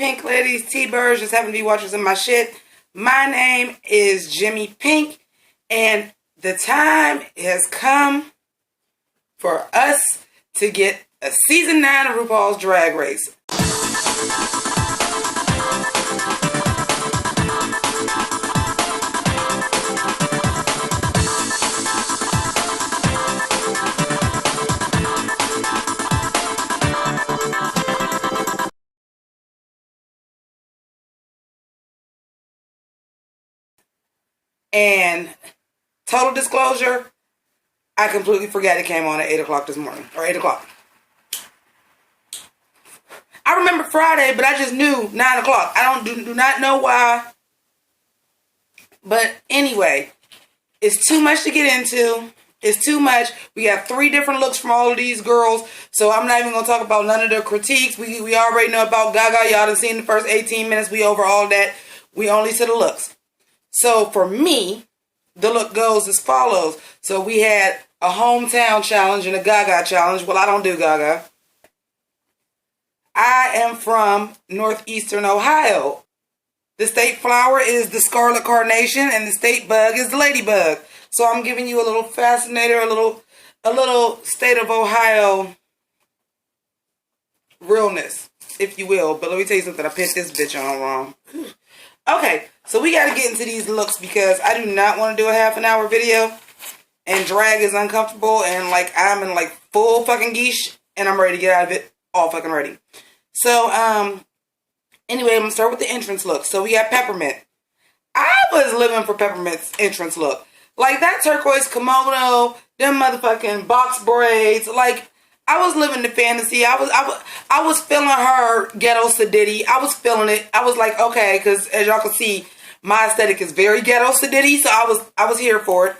Pink ladies, T-birds, just happen to be watching some of my shit. My name is Jimmi Pynk, and the time has come for us to get a season 9 of RuPaul's Drag Race. And total disclosure, I completely forgot it came on at 8 o'clock this morning, or 8 o'clock. I remember Friday, but I just knew 9 o'clock. I do not know why. But anyway, it's too much to get into. It's too much. We got 3 different looks from all of these girls. So I'm not even going to talk about none of their critiques. We already know about Gaga. Y'all done seen the first 18 minutes. We over all that. We only to the looks. So for me, the look goes as follows. So we had a hometown challenge and a Gaga challenge. Well, I don't do Gaga. I am from northeastern Ohio. The state flower is the scarlet carnation and the state bug is the ladybug. So I'm giving you a little fascinator, a little state of Ohio realness, if you will. But let me tell you something. I picked this bitch on wrong. Okay, so we got to get into these looks because I do not want to do a half-an-hour video. And drag is uncomfortable and like I'm in like full fucking geesh and I'm ready to get out of it. All fucking ready. So, anyway, I'm going to start with the entrance look. So we got Peppermint. I was living for Peppermint's entrance look. Like that turquoise kimono, them motherfucking box braids. Like, I was living the fantasy. I was feeling her ghetto sedity. I was feeling it. I was like, okay, because as y'all can see, my aesthetic is very ghetto sedity. So I was here for it.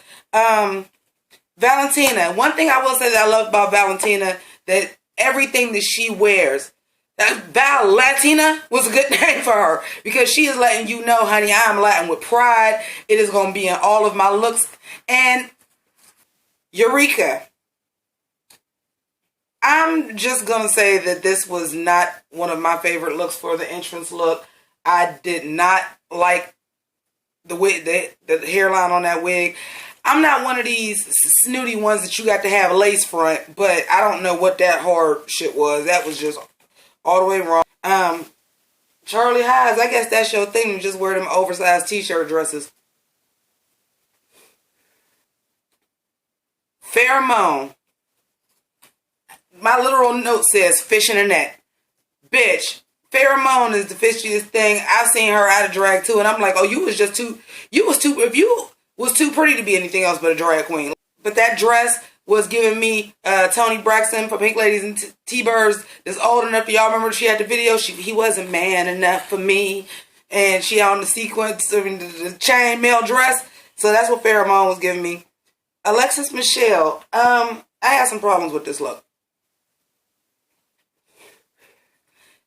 Valentina. One thing I will say that I love about Valentina, that everything that she wears, that Latina was a good name for her because she is letting you know, honey, I'm Latin with pride. It is going to be in all of my looks. And Eureka. I'm just going to say that this was not one of my favorite looks for the entrance look. I did not like the wig, the hairline on that wig. I'm not one of these snooty ones that you got to have a lace front, but I don't know what that hard shit was. That was just all the way wrong. Charlie Highs, I guess that's your thing. Just wear them oversized t-shirt dresses. Pheromone. My literal note says fish in a net. Bitch, Pheromone is the fishiest thing. I've seen her out of drag too, and I'm like, oh, if you was too pretty to be anything else but a drag queen. But that dress was giving me Toni Braxton for Pink Ladies and T-Birds that's old enough. Y'all remember she had the video? He wasn't man enough for me. And she on the sequence of the chainmail dress. So that's what Pheromone was giving me. Alexis Michelle. I had some problems with this look.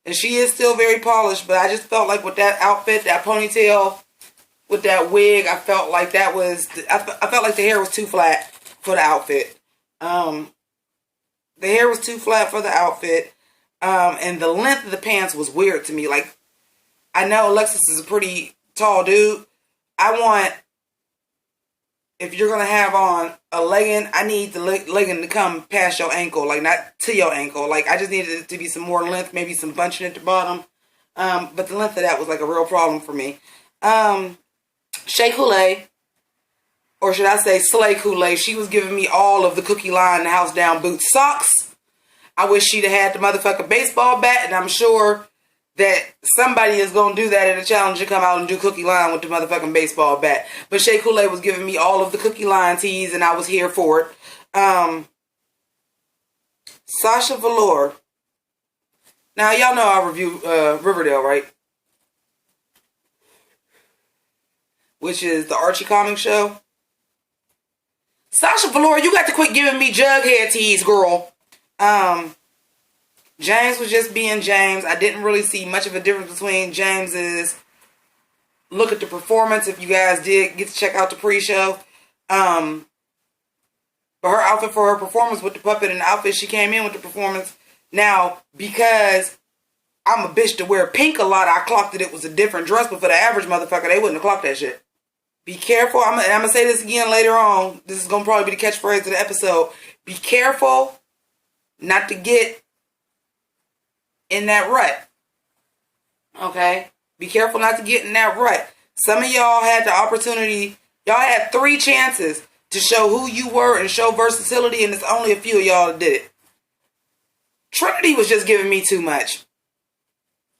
And she is still very polished, but I just felt like with that outfit, that ponytail, with that wig, I felt like that was, I felt like the hair was too flat for the outfit. The hair was too flat for the outfit. And the length of the pants was weird to me. Like, I know Alexis is a pretty tall dude. I want, if you're going to have on a legging, I need the legging to come past your ankle. Like, not to your ankle. Like, I just needed it to be some more length, maybe some bunching at the bottom. But the length of that was like a real problem for me. Shea Coulee, or should I say Slay Coulee, she was giving me all of the Cookie Line house down boot socks. I wish she'd have had the motherfucking baseball bat, and I'm sure that somebody is going to do that in a challenge to come out and do Cookie Line with the motherfucking baseball bat. But Shea Coulee was giving me all of the Cookie Line tees, and I was here for it. Sasha Velour. Now, y'all know I review Riverdale, right? Which is the Archie comic show. Sasha Velour, you got to quit giving me Jughead tees, girl. James was just being James. I didn't really see much of a difference between James's look at the performance. If you guys did get to check out the pre-show. But her outfit for her performance with the puppet and the outfit she came in with the performance. Now, because I'm a bitch to wear pink a lot. I clocked that it was a different dress, but for the average motherfucker, they wouldn't have clocked that shit. Be careful. I'm gonna say this again later on. This is gonna probably be the catchphrase of the episode. Be careful not to get in that rut. Okay? Be careful not to get in that rut. Some of y'all had the opportunity. Y'all had 3 chances to show who you were and show versatility, and it's only a few of y'all that did it. Trinity was just giving me too much.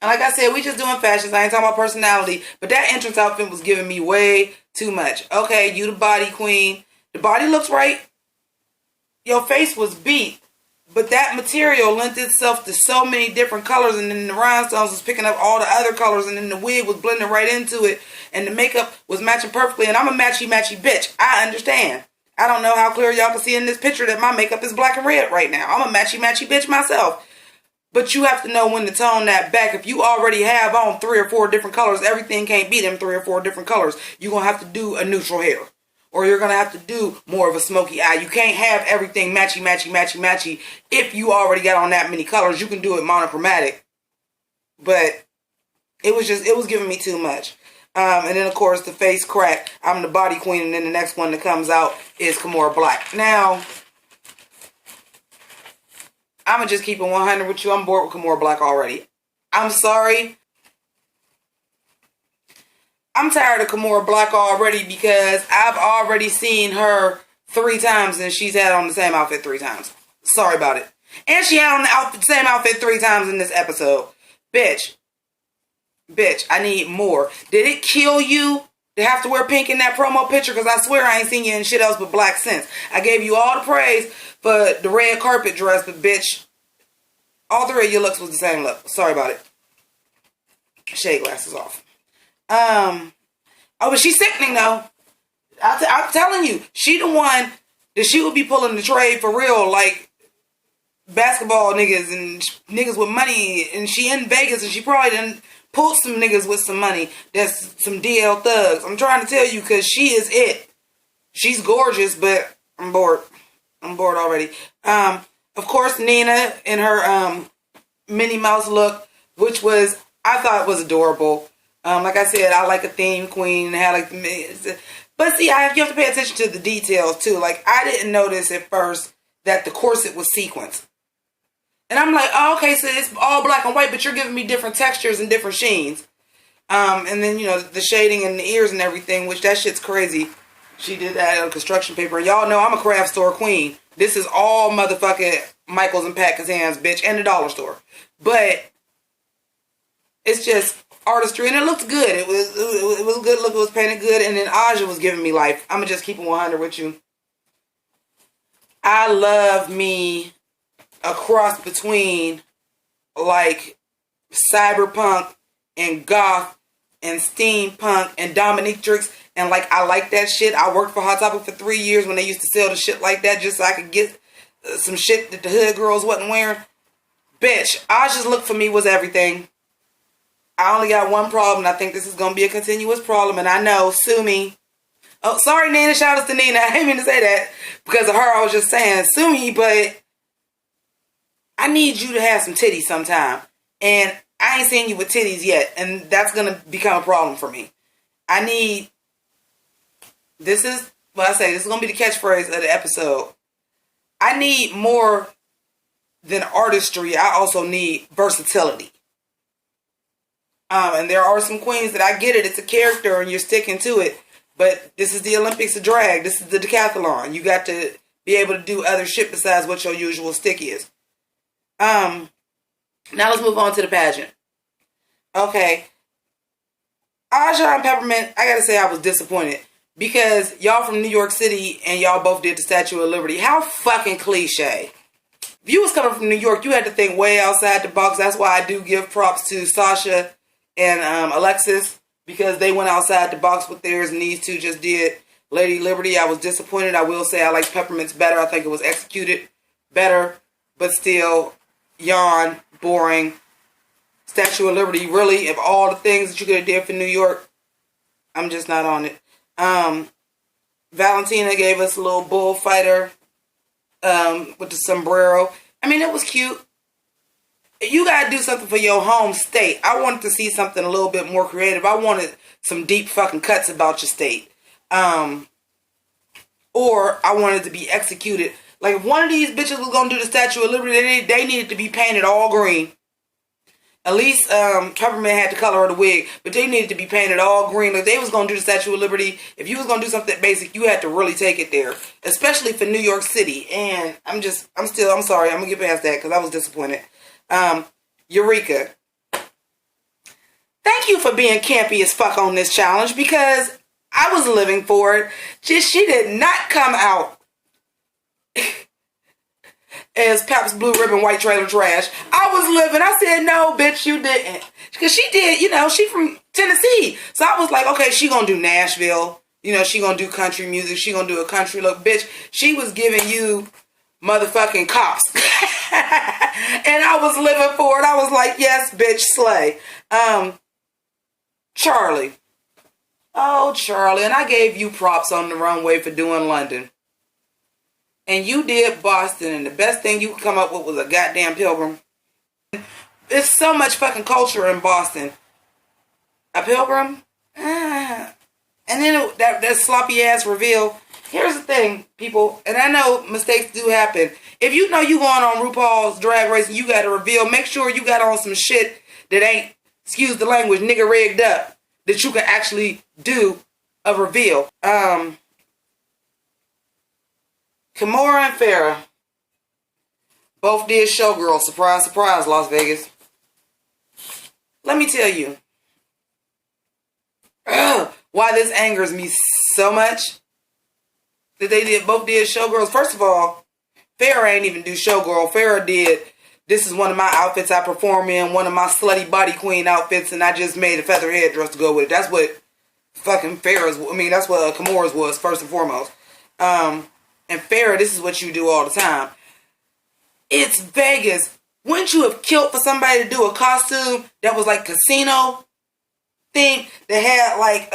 And like I said, we just doing fashions. I ain't talking about personality. But that entrance outfit was giving me way too much. Okay, you the body queen. The body looks right. Your face was beat. But that material lent itself to so many different colors. And then the rhinestones was picking up all the other colors. And then the wig was blending right into it. And the makeup was matching perfectly. And I'm a matchy-matchy bitch. I understand. I don't know how clear y'all can see in this picture that my makeup is black and red right now. I'm a matchy-matchy bitch myself. But you have to know when to tone that back. If you already have on 3 or 4 different colors, everything can't be them 3 or 4 different colors. You're going to have to do a neutral hair. Or you're going to have to do more of a smoky eye. You can't have everything matchy, matchy, matchy, matchy. If you already got on that many colors, you can do it monochromatic. But it was giving me too much. And then, of course, the face crack. I'm the body queen. And then the next one that comes out is Kimora Black. Now, I'm going to just keep it 100 with you. I'm bored with Kimora Black already. I'm sorry. I'm tired of Kimora Black already because I've already seen her 3 times and she's had on the same outfit 3 times. Sorry about it. And she had on the same outfit 3 times in this episode. Bitch, I need more. Did it kill you to have to wear pink in that promo picture? Because I swear I ain't seen you in shit else but black since. I gave you all the praise for the red carpet dress, but bitch, all 3 of your looks was the same look. Sorry about it. Shade glasses off. But she's sickening though. I'm telling you, she the one that she would be pulling the trade for real, like basketball niggas and niggas with money, and she in Vegas and she probably done pulled some niggas with some money. That's some DL thugs. I'm trying to tell you because she is it. She's gorgeous, but I'm bored. I'm bored already. Of course, Nina in her Minnie Mouse look, which was, I thought was adorable. Like I said, I like a theme queen. Had like, but see, you have to pay attention to the details too. Like I didn't notice at first that the corset was sequenced, and I'm like, oh, okay, so it's all black and white, but you're giving me different textures and different sheens. And then the shading and the ears and everything, which that shit's crazy. She did that on construction paper, and y'all know I'm a craft store queen. This is all motherfucking Michaels and Pat Kazan's, bitch, and the dollar store. But it's just artistry, and it looked good. It was a good look. It was painted good, and then Aja was giving me life. I'm gonna just keep it 100 with you. I love me a cross between like cyberpunk and goth and steampunk and dominatrix, and like I like that shit. I worked for Hot Topic for 3 years when they used to sell the shit like that just so I could get some shit that the hood girls wasn't wearing. Bitch, Aja's look for me was everything. I only got one problem. I think this is going to be a continuous problem. And I know, sue me. Oh, sorry, Nina. Shout out to Nina. I didn't mean to say that. Because of her, I was just saying, sue me. But I need you to have some titties sometime. And I ain't seen you with titties yet. And that's going to become a problem for me. This is going to be the catchphrase of the episode. I need more than artistry. I also need versatility. And there are some queens that I get it. It's a character and you're sticking to it. But this is the Olympics of drag. This is the decathlon. You got to be able to do other shit besides what your usual stick is. Now let's move on to the pageant. Okay. Aja and Peppermint, I gotta say I was disappointed. Because y'all from New York City and y'all both did the Statue of Liberty. How fucking cliche. If you was coming from New York, you had to think way outside the box. That's why I do give props to Sasha and Alexis, because they went outside the box with theirs, and these two just did Lady Liberty. I was disappointed. I will say I like Peppermint's better. I think it was executed better, but still, yawn, boring. Statue of Liberty, really, of all the things that you could have did for New York, I'm just not on it. Valentina gave us a little bullfighter with the sombrero. I mean, it was cute. you gotta do something for your home state. I wanted to see something a little bit more creative. I wanted some deep fucking cuts about your state. Or I wanted to be executed. Like, if one of these bitches was gonna do the Statue of Liberty, they needed to be painted all green. At least Peppermint had the color of the wig, but they needed to be painted all green. Like, they was gonna do the Statue of Liberty. If you was gonna do something basic, you had to really take it there, especially for New York City. And I'm sorry, I'm gonna get past that because I was disappointed. Eureka, thank you for being campy as fuck on this challenge, because I was living for it. She did not come out as Pabst Blue Ribbon White Trailer Trash. I was living. I said, no, bitch, you didn't. Because she did, she from Tennessee. So I was like, okay, she gonna do Nashville. She gonna do country music. She gonna do a country look. Bitch, she was giving you motherfucking cops. And I was living for it. I was like, yes, bitch, slay. Charlie. Oh, Charlie. And I gave you props on the runway for doing London. And you did Boston, and the best thing you could come up with was a goddamn pilgrim. There's so much fucking culture in Boston. A pilgrim? And then that sloppy ass reveal. Here's the thing, people, and I know mistakes do happen. If you know you going on RuPaul's Drag Race and you got a reveal, make sure you got on some shit that ain't, excuse the language, nigga rigged up, that you can actually do a reveal. Kimora and Farrah both did Showgirl. Surprise, surprise, Las Vegas. Let me tell you why this angers me so much that they both did Showgirls. First of all, Farrah ain't even do Showgirl. Farrah did, this is one of my outfits I perform in, one of my slutty body queen outfits, and I just made a feather headdress to go with it. That's what fucking Farrah's, that's what Kimora's was, first and foremost. And Farrah, this is what you do all the time. It's Vegas. Wouldn't you have killed for somebody to do a costume that was like casino theme, that had like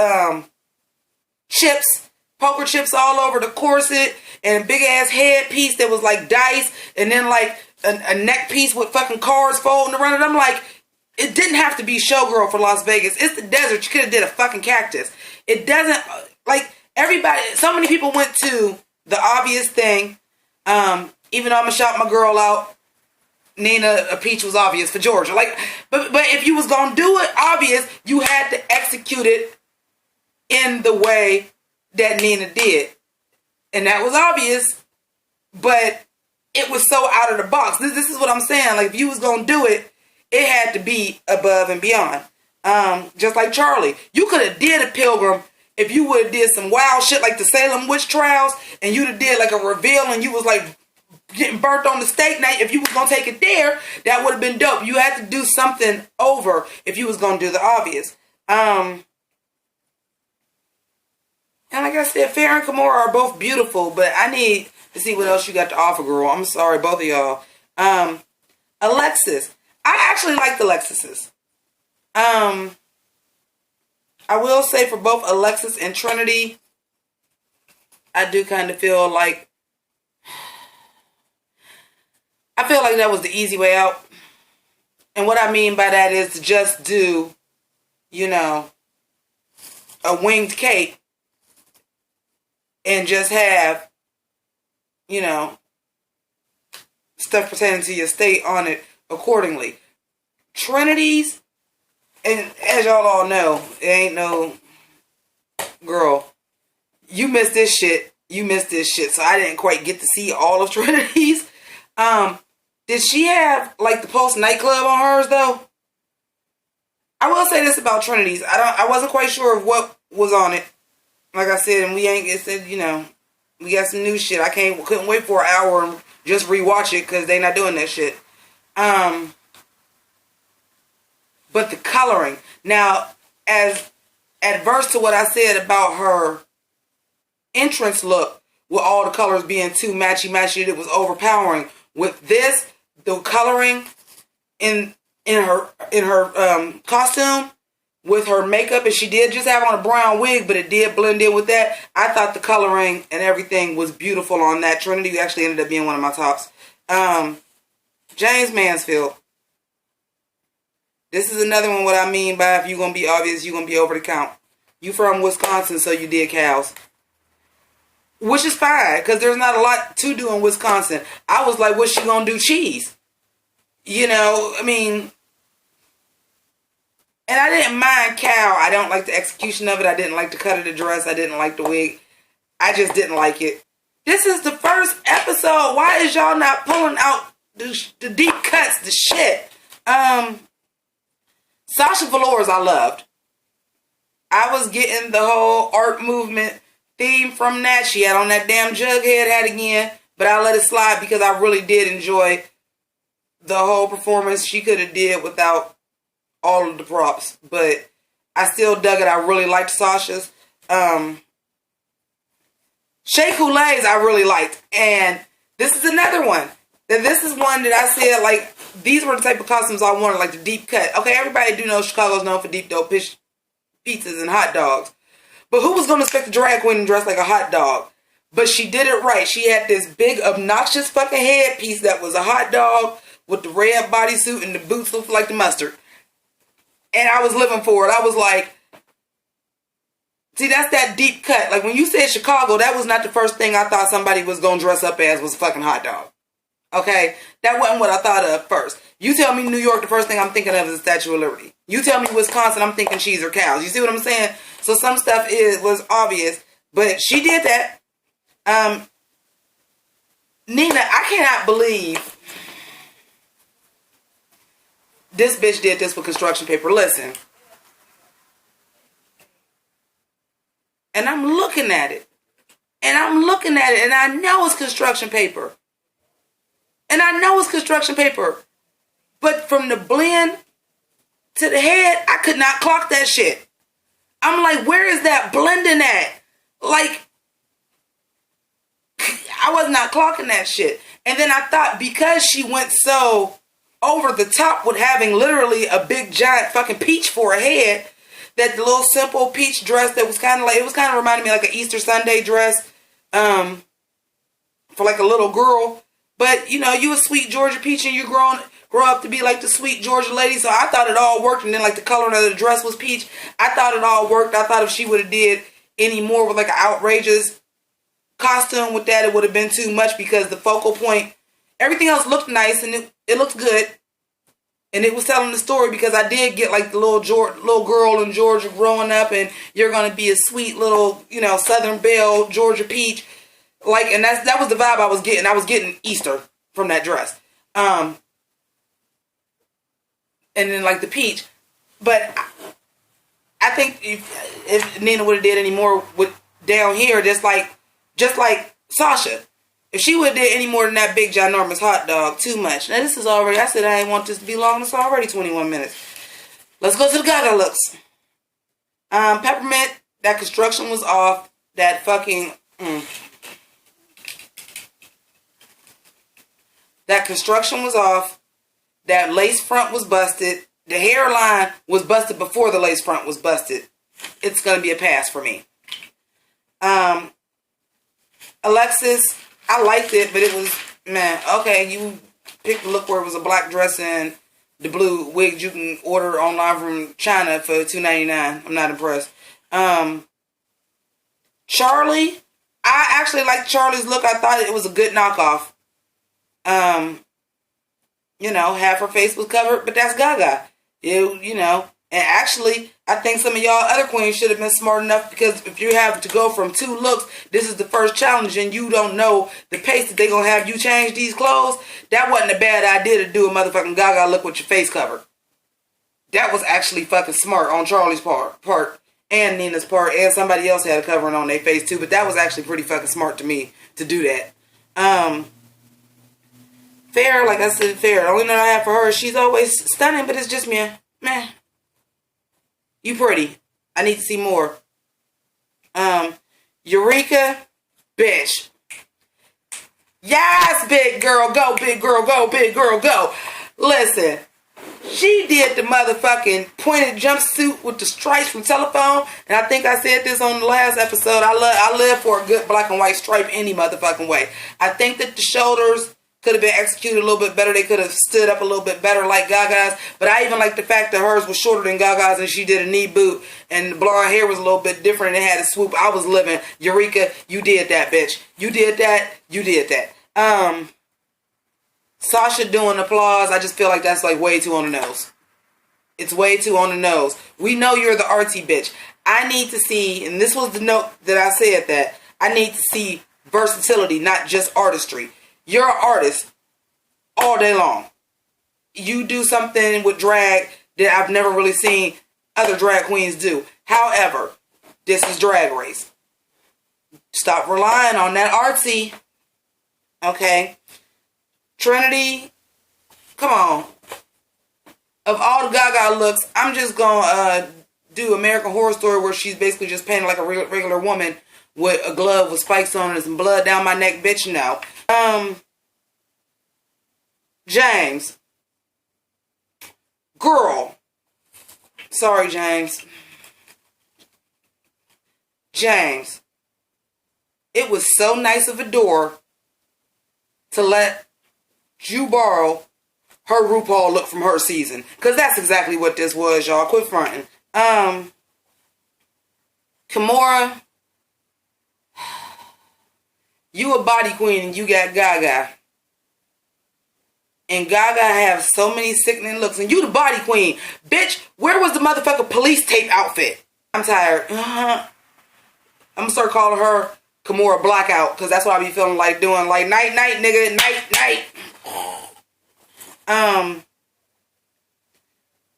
chips, poker chips all over the corset, and a big ass headpiece that was like dice, and then like a neck piece with fucking cards folding around it? I'm like, it didn't have to be Showgirl for Las Vegas. It's the desert. You could have did a fucking cactus. It doesn't, like, everybody, so many people went to the obvious thing. Even though I'm gonna shout my girl out, Nina, a peach was obvious for Georgia. Like, but if you was gonna do it obvious, you had to execute it in the way that Nina did, and that was obvious. But it was so out of the box. This is what I'm saying. Like, if you was gonna do it, it had to be above and beyond. Just like Charlie, you could have did a pilgrim if you would have did some wild shit like the Salem witch trials, and you'd have did like a reveal, and you was like getting burnt on the stake. Now, if you was gonna take it there, that would have been dope. You had to do something over if you was gonna do the obvious. And like I said, Farrah and Kimora are both beautiful, but I need to see what else you got to offer, girl. I'm sorry, both of y'all. Alexis. I actually like the Alexises. I will say for both Alexis and Trinity, I do kind of feel like, that was the easy way out. And what I mean by that is to just do, a winged cape and just have, stuff pertaining to your state on it accordingly. Trinity's, and as y'all all know, it ain't no, girl, you missed this shit. So I didn't quite get to see all of Trinity's. Did she have like the Pulse nightclub on hers though? I will say this about Trinity's. I wasn't quite sure of what was on it. Like I said, and we got some new shit. I couldn't wait for an hour and just rewatch it because they not doing that shit. But the coloring. Now, as adverse to what I said about her entrance look, with all the colors being too matchy-matchy, it was overpowering. With this, the coloring in her costume, with her makeup, and she did just have on a brown wig, but it did blend in with that. I thought the coloring and everything was beautiful on that. Trinity actually ended up being one of my tops. James Mansfield. This is another one what I mean by if you're going to be obvious, you're going to be over the count. You from Wisconsin, so you did cows. Which is fine, because there's not a lot to do in Wisconsin. I was like, what's she going to do? Cheese. You know, I mean... And I didn't mind cow. I don't like the execution of it. I didn't like the cut of the dress. I didn't like the wig. I just didn't like it. This is the first episode. Why is y'all not pulling out the deep cuts, the shit? Sasha Velour's I loved. I was getting the whole art movement theme from that. She had on that damn Jughead hat again. But I let it slide because I really did enjoy the whole performance. She could have did without all of the props, but I still dug it. I really liked Sasha's. Shea Coulee's I really liked, and this is another one. This is one that I said, like, these were the type of costumes I wanted, like the deep cut. Okay, everybody do know Chicago's known for deep dope pizzas and hot dogs, but who was going to expect a drag queen to dress like a hot dog? But she did it right. She had this big obnoxious fucking headpiece that was a hot dog with the red bodysuit and the boots looked like the mustard. And I was living for it. I was like, see, that's that deep cut. Like, when you said Chicago, that was not the first thing I thought somebody was going to dress up as was a fucking hot dog. Okay? That wasn't what I thought of first. You tell me New York, the first thing I'm thinking of is the Statue of Liberty. You tell me Wisconsin, I'm thinking cheese or cows. You see what I'm saying? So some stuff was obvious. But she did that. Nina, I cannot believe this bitch did this with construction paper. Listen. And I'm looking at it. And I'm looking at it. And I know it's construction paper. And I know it's construction paper. But from the blend to the head, I could not clock that shit. I'm like, where is that blending at? Like, I was not clocking that shit. And then I thought because she went so over the top with having literally a big giant fucking peach for a head, that the little simple peach dress that was kind of like, it was kind of reminding me like an Easter Sunday dress for like a little girl. But, you know, you a sweet Georgia peach and you grow up to be like the sweet Georgia lady. So I thought it all worked. And then like the color of the dress was peach. I thought it all worked. I thought if she would have did any more with like an outrageous costume with that, it would have been too much because the focal point, everything else looked nice and it looked good. And it was telling the story because I did get like the little girl in Georgia growing up and you're going to be a sweet little, you know, Southern Belle, Georgia peach. Like, and that was the vibe I was getting. I was getting Easter from that dress. And then like the peach. But I think if Nina would have did any more with down here, just like Sasha, if she would have did any more than that big ginormous hot dog, too much. Now this is already, I said I didn't want this to be long. It's already 21 minutes. Let's go to the Gaga looks. Peppermint, that construction was off. That fucking, that construction was off. That lace front was busted. The hairline was busted before the lace front was busted. It's going to be a pass for me. Alexis, I liked it, but it was, man, okay, you picked the look where it was a black dress and the blue wig you can order online from China for $2.99. I'm not impressed. Charlie, I actually liked Charlie's look. I thought it was a good knockoff. You know, half her face was covered, but that's Gaga. You know, and actually, I think some of y'all other queens should have been smart enough because if you have to go from two looks, this is the first challenge and you don't know the pace that they're going to have you change these clothes. That wasn't a bad idea to do a motherfucking Gaga look with your face covered. That was actually fucking smart on Charlie's part and Nina's part, and somebody else had a covering on their face too, but that was actually pretty fucking smart to me to do that. Fair, like I said, Fair. The only note I have for her is she's always stunning, but it's just me. Meh. You pretty. I need to see more. Eureka, bitch. Yes, big girl, go, big girl, go, big girl, go. Listen, she did the motherfucking pointed jumpsuit with the stripes from Telephone, and I think I said this on the last episode. I live for a good black and white stripe any motherfucking way. I think that the shoulders could have been executed a little bit better. They could have stood up a little bit better like Gaga's. But I even like the fact that hers was shorter than Gaga's and she did a knee boot. And the blonde hair was a little bit different and it had a swoop. I was living. Eureka, you did that, bitch. You did that. You did that. Sasha doing applause. I just feel like that's like way too on the nose. It's way too on the nose. We know you're the artsy bitch. I need to see, and this was the note that I said that, I need to see versatility, not just artistry. You're an artist all day long. You do something with drag that I've never really seen other drag queens do. However, this is Drag Race. Stop relying on that artsy. Okay? Trinity, come on. Of all the Gaga looks, I'm just going to do American Horror Story where she's basically just painted like a regular woman with a glove with spikes on it and some blood down my neck, bitch, no. James. Girl. Sorry, James. James. It was so nice of a door to let you borrow her RuPaul look from her season. Because that's exactly what this was, y'all. Quit fronting. Kimora, you a body queen and you got Gaga. And Gaga have so many sickening looks. And you the body queen. Bitch, where was the motherfucking police tape outfit? I'm tired. I'm going to start calling her Kimora Blackout. Because that's what I be feeling like doing. Like, night, night, nigga. Night, night.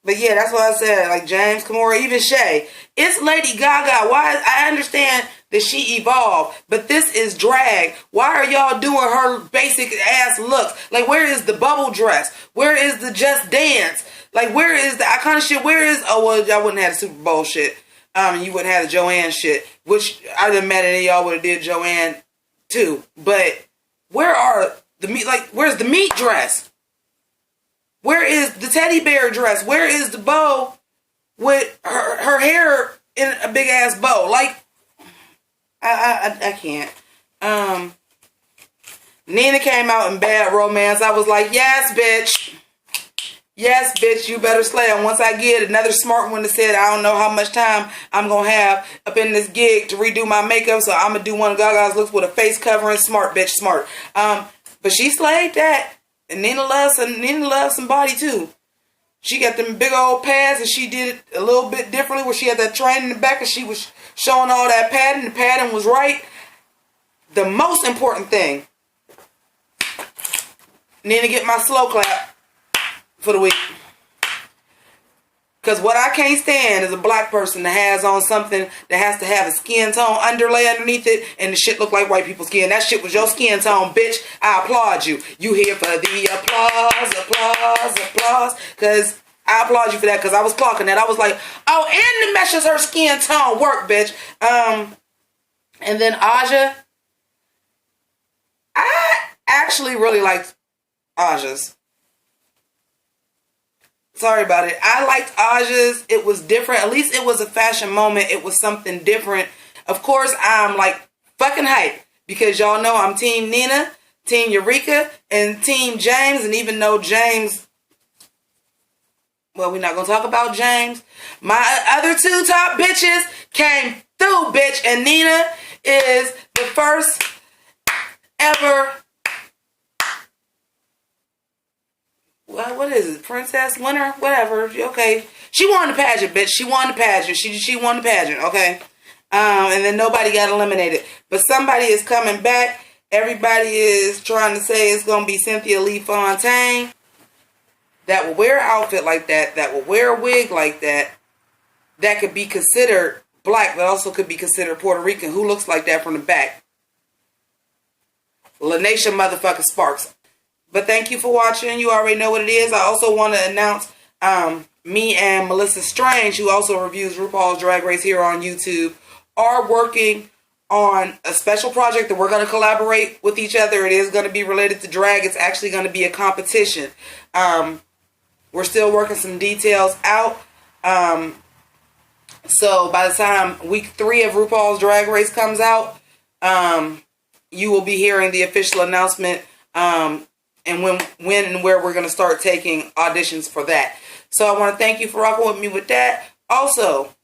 But yeah, that's what I said. Like James, Kimora, even Shay. It's Lady Gaga. I understand that she evolved, but this is drag. Why are y'all doing her basic ass looks? Like, where is the bubble dress? Where is the Just Dance? Like, where is the iconic shit? Where is, oh, well, y'all wouldn't have the Super Bowl shit. You wouldn't have the Joanne shit, which I'd imagine y'all would have did Joanne too. But where are the meat? Like, where's the meat dress? Where is the teddy bear dress? Where is the bow with her hair in a big ass bow? Like, I can't. Nina came out in Bad Romance. I was like, yes, bitch. Yes, bitch, you better slay. And once I get another smart one that said, I don't know how much time I'm going to have up in this gig to redo my makeup, so I'm going to do one of Gaga's looks with a face covering. Smart, bitch, smart. But she slayed that. And Nina loves some body too. She got them big old pads and she did it a little bit differently where she had that train in the back and she was showing all that padding. The padding was right. The most important thing, Nina, get my slow clap for the week. Because what I can't stand is a black person that has on something that has to have a skin tone underlay underneath it and the shit look like white people's skin. That shit was your skin tone, bitch. I applaud you. You here for the applause, applause, applause. Because I applaud you for that because I was clocking that. I was like, oh, and the meshes her skin tone work, bitch. And then Aja. I actually really liked Aja's. Sorry about it. I liked Aja's. It was different. At least it was a fashion moment. It was something different. Of course, I'm like fucking hype because y'all know I'm Team Nina, Team Eureka, and Team James. And even though James, well, we're not going to talk about James. My other two top bitches came through, bitch. And Nina is the first ever, what is it? Princess, winner, whatever. Okay. She won the pageant, bitch. She won the pageant. She won the pageant, okay? And then nobody got eliminated. But somebody is coming back. Everybody is trying to say it's going to be Cynthia Lee Fontaine. That will wear an outfit like that. That will wear a wig like that. That could be considered black, but also could be considered Puerto Rican. Who looks like that from the back? Lanisha motherfucking Sparks. But thank you for watching. You already know what it is. I also want to announce me and Melissa Strange, who also reviews RuPaul's Drag Race here on YouTube, are working on a special project that we're going to collaborate with each other. It is going to be related to drag. It's actually going to be a competition. We're still working some details out. So by the time week 3 of RuPaul's Drag Race comes out, you will be hearing the official announcement. and when and where we're going to start taking auditions for that. So I want to thank you for rocking with me with that. Also,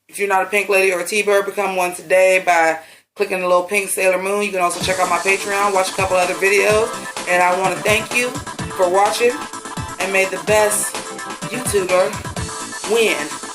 if you're not a Pynk lady or a T-Bird, become one today by clicking the little pink Sailor Moon. You can also check out my Patreon, watch a couple other videos. And I want to thank you for watching. And may the best YouTuber win.